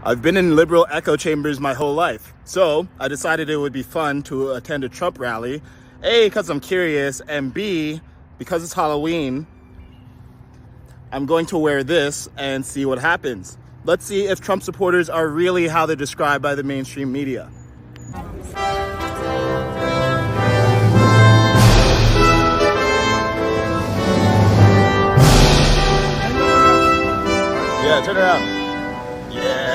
I've been in liberal echo chambers my whole life, so I decided it would be fun to attend a Trump rally. A, because I'm curious, and B, because it's Halloween, I'm going to wear this and see what happens. Let's see if Trump supporters are really how they're described by the mainstream media. Yeah, turn around. Yeah.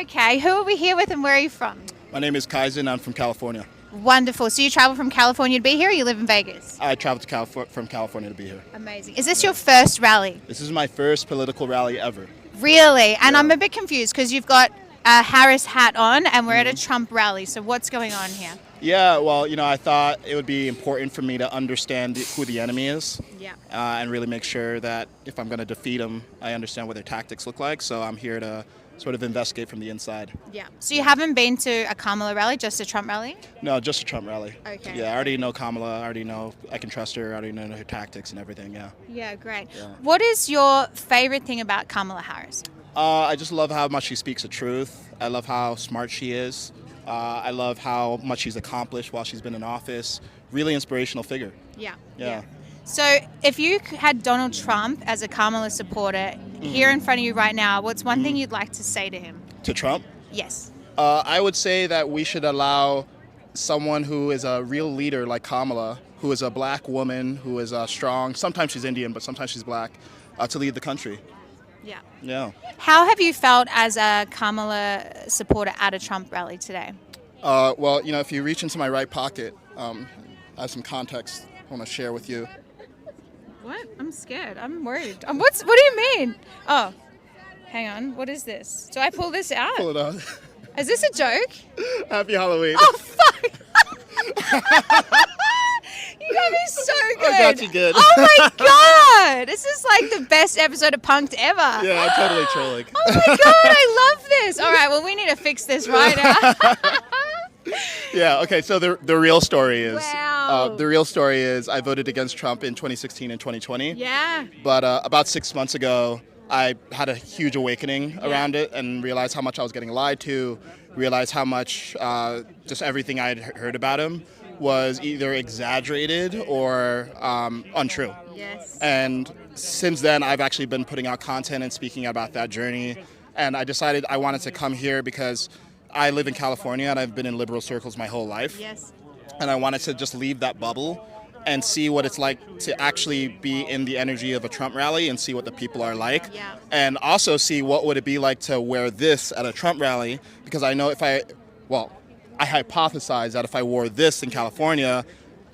Okay, who are we here with and where are you from? My name is Kaizen. I'm from California. Wonderful. So you travel from California to be here or you live in Vegas? I traveled to from California to be here. Amazing. Is this your first rally? This is my first political rally ever. Really? And I'm a bit confused because you've got a Harris hat on and we're at a Trump rally. So what's going on here? Yeah, well, I thought it would be important for me to understand who the enemy is. Yeah. And really make sure that if I'm going to defeat them, I understand what their tactics look like. So I'm here to sort of investigate from the inside. Yeah. So you haven't been to a Kamala rally, just a Trump rally? No, just a Trump rally. Okay. Yeah, I already know Kamala. I already know I can trust her. I already know her tactics and everything, yeah. Yeah, great. Yeah. What is your favorite thing about Kamala Harris? I just love how much she speaks the truth. I love how smart she is. I love how much she's accomplished while she's been in office. Really inspirational figure. Yeah. Yeah. So if you had Donald Trump as a Kamala supporter here in front of you right now, what's one thing you'd like to say to him? To Trump? Yes. I would say that we should allow someone who is a real leader like Kamala, who is a black woman, who is strong, sometimes she's Indian, but sometimes she's black, to lead the country. Yeah. Yeah. How have you felt as a Kamala supporter at a Trump rally today? Well, if you reach into my right pocket, I have some context I want to share with you. What? I'm scared. I'm worried. What do you mean? Oh, hang on. What is this? Do I pull this out? Pull it out. Is this a joke? Happy Halloween. Oh, fuck. You got me so good. I got you good. Oh, my God. This is like the best episode of Punk'd ever. Yeah, I'm totally trolling. Oh, my God. I love this. All right. Well, we need to fix this right now. Yeah, okay, so the real story is... Wow. The real story is I voted against Trump in 2016 and 2020. Yeah. But about 6 months ago, I had a huge awakening around it and realized how much I was getting lied to, realized how much just everything I had heard about him was either exaggerated or untrue. Yes. And since then, I've actually been putting out content and speaking about that journey. And I decided I wanted to come here because I live in California and I've been in liberal circles my whole life. Yes. And I wanted to just leave that bubble and see what it's like to actually be in the energy of a Trump rally and see what the people are like. Yeah. And also see what would it be like to wear this at a Trump rally, because I know I hypothesize that if I wore this in California,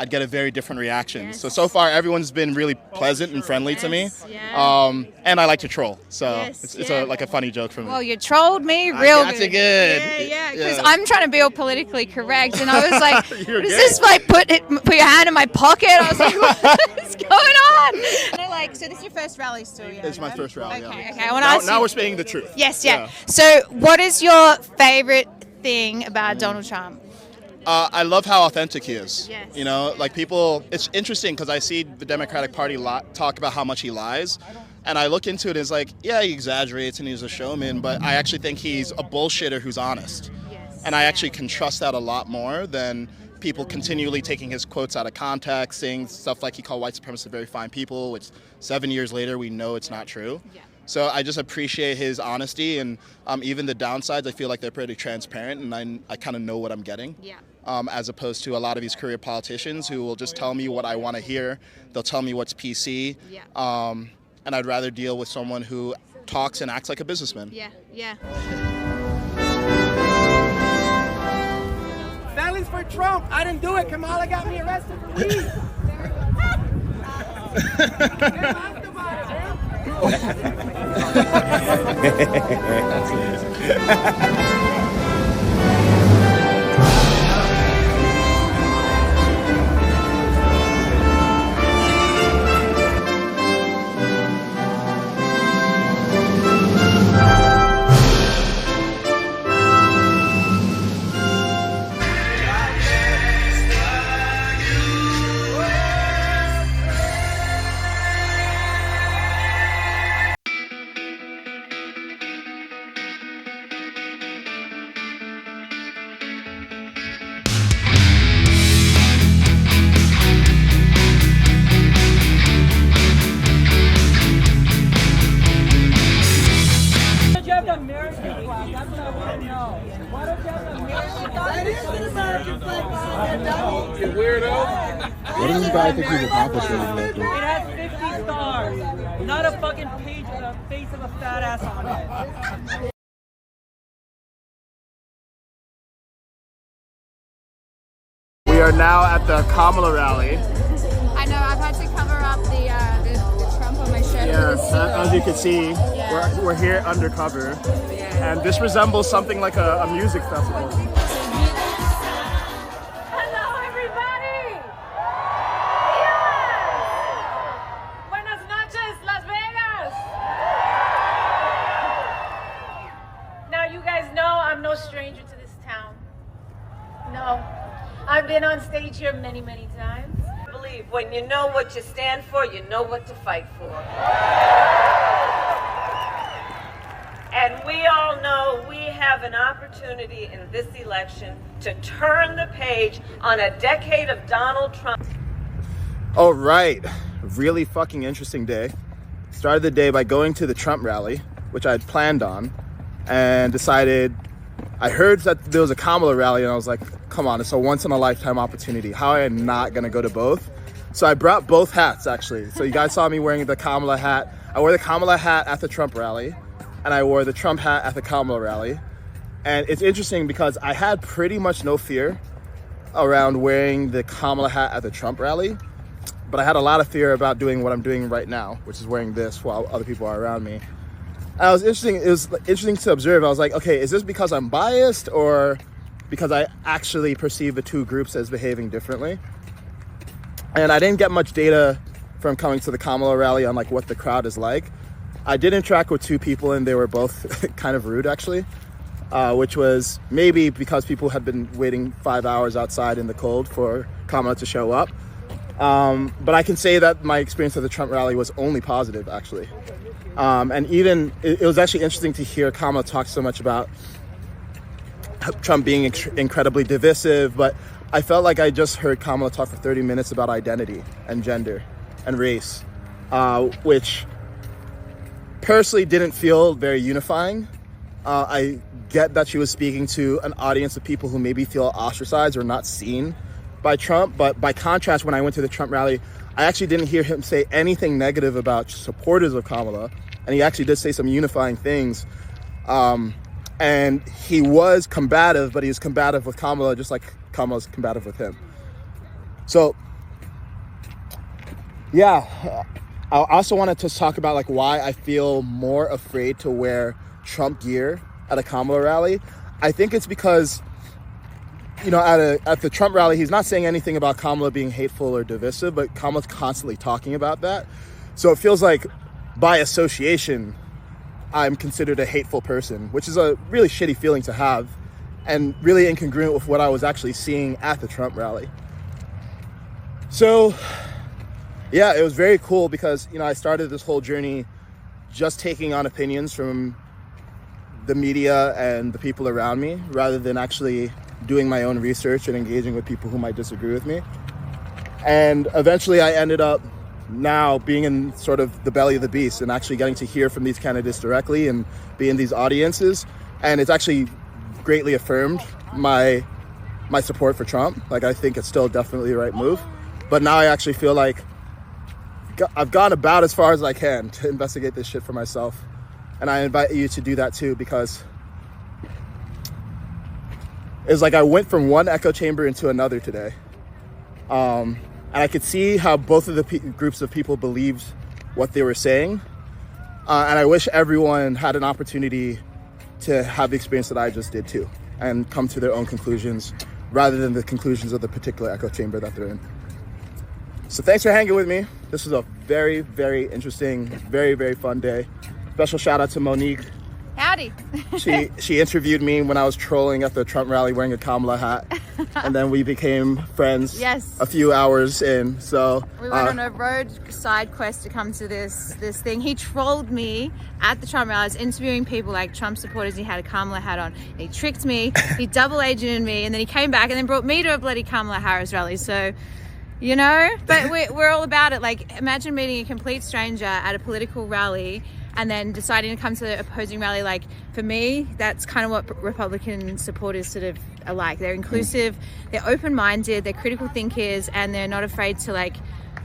I'd get a very different reaction. Yes. So far everyone's been really pleasant and friendly to me. Yeah. And I like to troll. So Yes, it's yeah. like a funny joke for me. Well, you trolled me real got good. you good. Yeah, because Yeah. I'm trying to be all politically correct, and I was like, You're "What is good. this? Like, put your hand in my pocket?" I was like, "What's going on?" And they're like, "So this is your first rally still, yeah?" It's my first rally. Okay, yeah. okay. I want to ask Now you. we're speaking the truth. Yes, yeah. So, what is your favorite thing about Donald Trump? I love how authentic he is. Yes. It's interesting because I see the Democratic Party talk about how much he lies. And I look into it as like, yeah, he exaggerates and he's a showman, but I actually think he's a bullshitter who's honest. Yes. And I actually can trust that a lot more than people continually taking his quotes out of context, saying stuff like he called white supremacists very fine people, which 7 years later we know it's not true. Yeah. So I just appreciate his honesty, and even the downsides, I feel like they're pretty transparent, and I kind of know what I'm getting. Yeah. As opposed to a lot of these career politicians who will just tell me what I want to hear. They'll tell me what's PC. Yeah. And I'd rather deal with someone who talks and acts like a businessman. Yeah. Yeah. Rallies for Trump. I didn't do it. Kamala got me arrested. Please. What do you guys think he's accomplishing? It has 50 stars, not a fucking page with a face of a fat ass on it. We are now at the Kamala rally. I know, I've had to cover up the Trump on my shirt. Yes, as you can see, we're here undercover. And this resembles something like a music festival. Hello, everybody! Yes! Buenas noches, Las Vegas! Now, you guys know I'm no stranger to this town. No, I've been on stage here many, many times. I believe when you know what you stand for, you know what to fight for. And we all know we have an opportunity in this election to turn the page on a decade of Donald Trump. All right, really fucking interesting day. Started the day by going to the Trump rally, which I had planned on, and decided, I heard that there was a Kamala rally, and I was like, come on, it's a once in a lifetime opportunity. How am I not gonna go to both? So I brought both hats, actually. So you guys saw me wearing the Kamala hat. I wore the Kamala hat at the Trump rally, and I wore the Trump hat at the Kamala rally. And it's interesting because I had pretty much no fear around wearing the Kamala hat at the Trump rally, but I had a lot of fear about doing what I'm doing right now, which is wearing this while other people are around me. And it was interesting to observe. I was like, okay, is this because I'm biased or because I actually perceive the two groups as behaving differently? And I didn't get much data from coming to the Kamala rally on like what the crowd is like. I did interact with two people and they were both kind of rude actually, which was maybe because people had been waiting 5 hours outside in the cold for Kamala to show up. But I can say that my experience at the Trump rally was only positive actually. And even, it was actually interesting to hear Kamala talk so much about Trump being incredibly divisive, but I felt like I just heard Kamala talk for 30 minutes about identity and gender and race, which personally didn't feel very unifying. I get that she was speaking to an audience of people who maybe feel ostracized or not seen by Trump, but by contrast, when I went to the Trump rally, I actually didn't hear him say anything negative about supporters of Kamala, and he actually did say some unifying things. And he was combative, but he was combative with Kamala just like Kamala's combative with him. So, yeah, I also wanted to talk about like why I feel more afraid to wear Trump gear at a Kamala rally. I think it's because, you know, at the Trump rally, he's not saying anything about Kamala being hateful or divisive, but Kamala's constantly talking about that. So it feels like by association, I'm considered a hateful person, which is a really shitty feeling to have and really incongruent with what I was actually seeing at the Trump rally. So yeah, it was very cool because, you know, I started this whole journey just taking on opinions from the media and the people around me rather than actually doing my own research and engaging with people who might disagree with me. And eventually I ended up now being in sort of the belly of the beast and actually getting to hear from these candidates directly and be in these audiences. And it's actually greatly affirmed my support for Trump. Like, I think it's still definitely the right move. But now I actually feel like I've gone about as far as I can to investigate this shit for myself. And I invite you to do that too, because it's like I went from one echo chamber into another today. And I could see how both of the groups of people believed what they were saying. And I wish everyone had an opportunity to have the experience that I just did too, and come to their own conclusions rather than the conclusions of the particular echo chamber that they're in. So thanks for hanging with me. This was a very, very interesting, very, very fun day. Special shout out to Monique. Howdy. She interviewed me when I was trolling at the Trump rally wearing a Kamala hat, and then we became friends. Yes. A few hours in. So we went on a road side quest to come to this thing. He trolled me at the Trump rally. I was interviewing people like Trump supporters. He had a Kamala hat on. And he tricked me. He double agented me, and then he came back and then brought me to a bloody Kamala Harris rally. So, you know, but we're all about it. Like, imagine meeting a complete stranger at a political rally and then deciding to come to the opposing rally. Like, for me, that's kind of what Republican supporters sort of are like. They're inclusive, they're open-minded, they're critical thinkers, and they're not afraid to like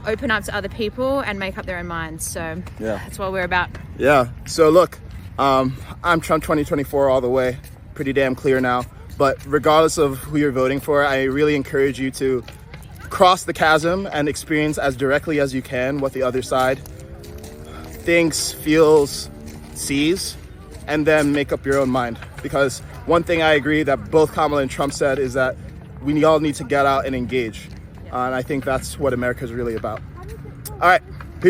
open up to other people and make up their own minds. So that's what we're about. Yeah. So look, I'm Trump 2024 all the way. Pretty damn clear now. But regardless of who you're voting for, I really encourage you to cross the chasm and experience as directly as you can what the other side thinks, feels, sees, and then make up your own mind. Because one thing I agree that both Kamala and Trump said is that we all need to get out and engage. And I think that's what America is really about. All right.